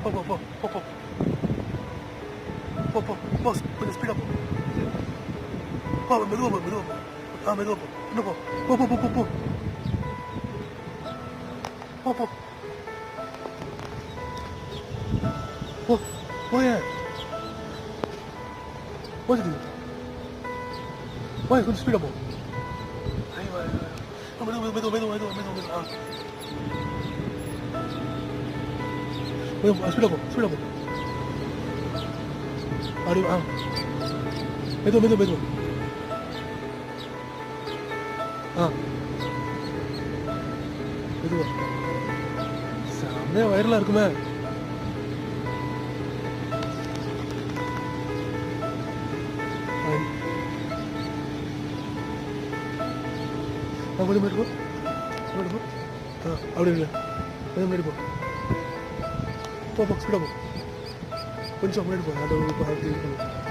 போ போ போ போ போ போ போ போ கொஞ்சம் ஸ்பீடாக போ போ மெதுவாக போ மெதுவாக போ மெதுவாக போ இன்னும் போ போ போ போ போ போ போ போ போய போச்சுட்டு போய் கொஞ்சம் ஸ்பீடாக போ மெதுவாக மெதுவாக மெதுவாக மெதுவாக மெதுவாக ஸ்பீடாக போ ஸ்பீடாக போ அப்படி மெதுவாக மெதுவாக மெதுவாக மெதுவாக செம்மையாக வயரலாக இருக்குமே கொஞ்சம் முன்னாடி போ அப்படி இல்லை கொஞ்சம் முன்னாடி போ போ ஸ்பீடாக போ கொஞ்சம் முன்னாடி போ அது